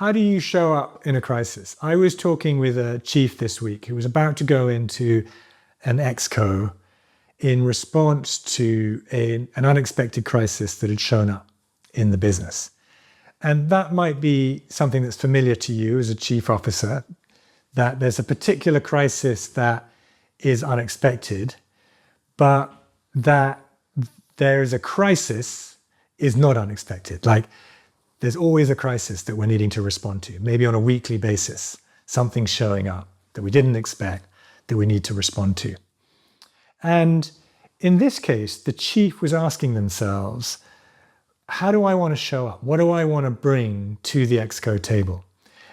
how do you show up in a crisis? I was talking with a chief this week who was about to go into an exco in response to an unexpected crisis that had shown up in the business. And that might be something that's familiar to you as a chief officer, that there's a particular crisis that is unexpected, but that there is a crisis is not unexpected. Like, there's always a crisis that we're needing to respond to, maybe on a weekly basis, something showing up that we didn't expect that we need to respond to. And in this case, the chief was asking themselves, how do I want to show up? What do I want to bring to the exco table?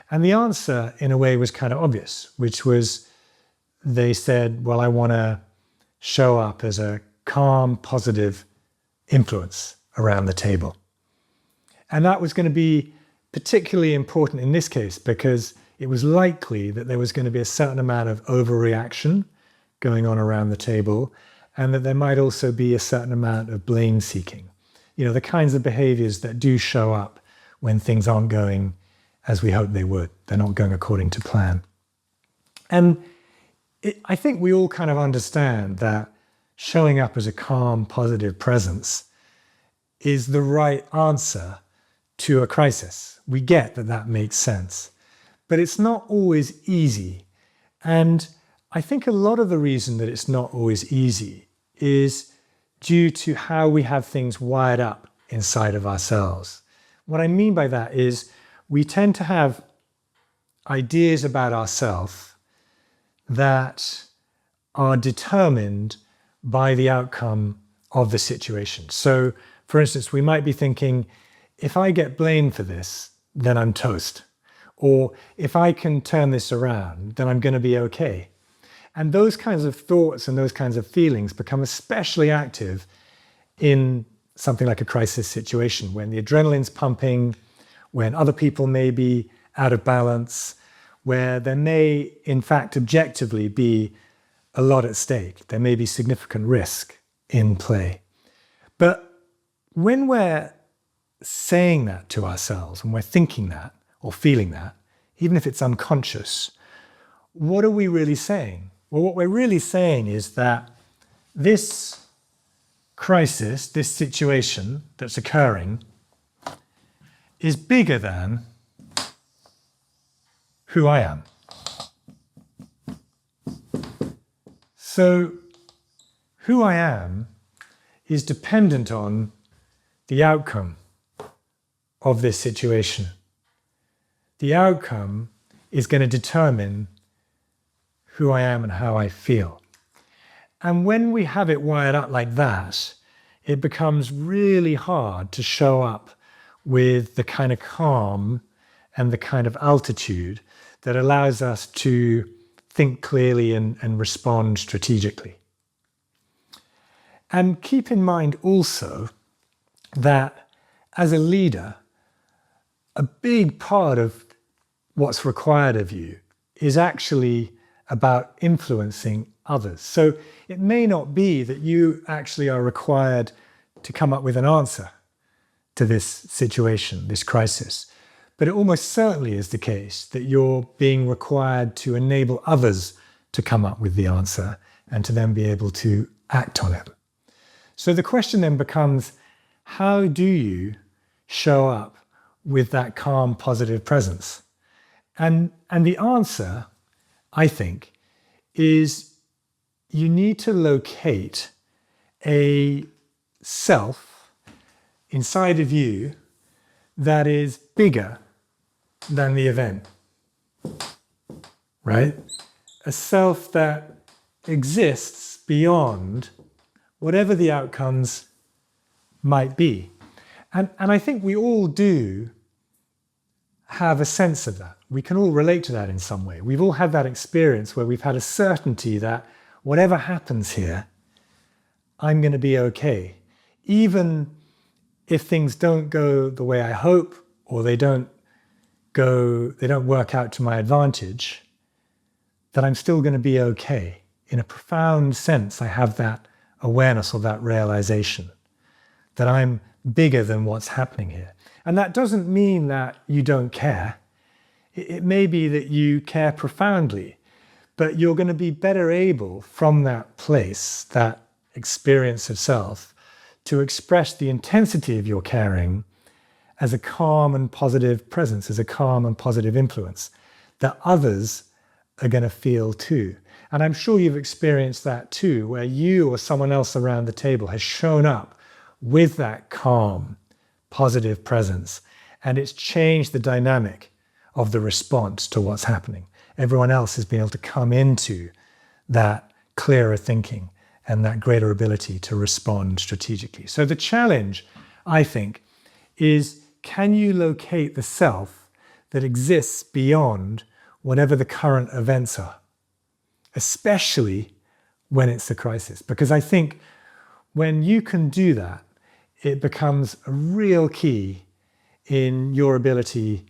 And the answer, in a way, was kind of obvious, which was they said, well, I want to show up as a calm, positive influence around the table. And that was going to be particularly important in this case because it was likely that there was going to be a certain amount of overreaction going on around the table, and that there might also be a certain amount of blame seeking. You know, the kinds of behaviors that do show up when things aren't going as we hope they would. They're not going according to plan. And I think we all kind of understand that showing up as a calm, positive presence is the right answer to a crisis. We get that that makes sense. But it's not always easy. And I think a lot of the reason that it's not always easy is due to how we have things wired up inside of ourselves. What I mean by that is we tend to have ideas about ourselves that are determined by the outcome of the situation. So, for instance, we might be thinking, if I get blamed for this, then I'm toast. Or if I can turn this around, then I'm going to be okay. And those kinds of thoughts and those kinds of feelings become especially active in something like a crisis situation, when the adrenaline's pumping, when other people may be out of balance, where there may, in fact, objectively be a lot at stake. There may be significant risk in play. But when we're saying that to ourselves, when we're thinking that or feeling that, even if it's unconscious, what are we really saying? Well, what we're really saying is that this crisis, this situation that's occurring, is bigger than who I am. So, who I am is dependent on the outcome of this situation. The outcome is going to determine who I am and how I feel. And when we have it wired up like that, it becomes really hard to show up with the kind of calm and the kind of altitude that allows us to think clearly and respond strategically. And keep in mind also that as a leader, a big part of what's required of you is actually about influencing others. So it may not be that you actually are required to come up with an answer to this situation, this crisis, but it almost certainly is the case that you're being required to enable others to come up with the answer and to then be able to act on it. So the question then becomes, how do you show up with that calm, positive presence? And the answer, I think, is you need to locate a self inside of you that is bigger than the event, right? A self that exists beyond whatever the outcomes might be. And I think we all do have a sense of that. We can all relate to that in some way. We've all had that experience where we've had a certainty that whatever happens here, I'm going to be okay. Even if things don't go the way I hope, or they don't work out to my advantage, that I'm still going to be okay. In a profound sense, I have that awareness or that realization that I'm bigger than what's happening here. And that doesn't mean that you don't care. It may be that you care profoundly, but you're going to be better able from that place, that experience of self, to express the intensity of your caring as a calm and positive presence, as a calm and positive influence that others are going to feel too. And I'm sure you've experienced that too, where you or someone else around the table has shown up with that calm, positive presence, and it's changed the dynamic of the response to what's happening. Everyone else has been able to come into that clearer thinking and that greater ability to respond strategically. So the challenge, I think, is can you locate the self that exists beyond whatever the current events are, especially when it's a crisis? Because I think when you can do that, it becomes a real key in your ability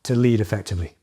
to lead effectively.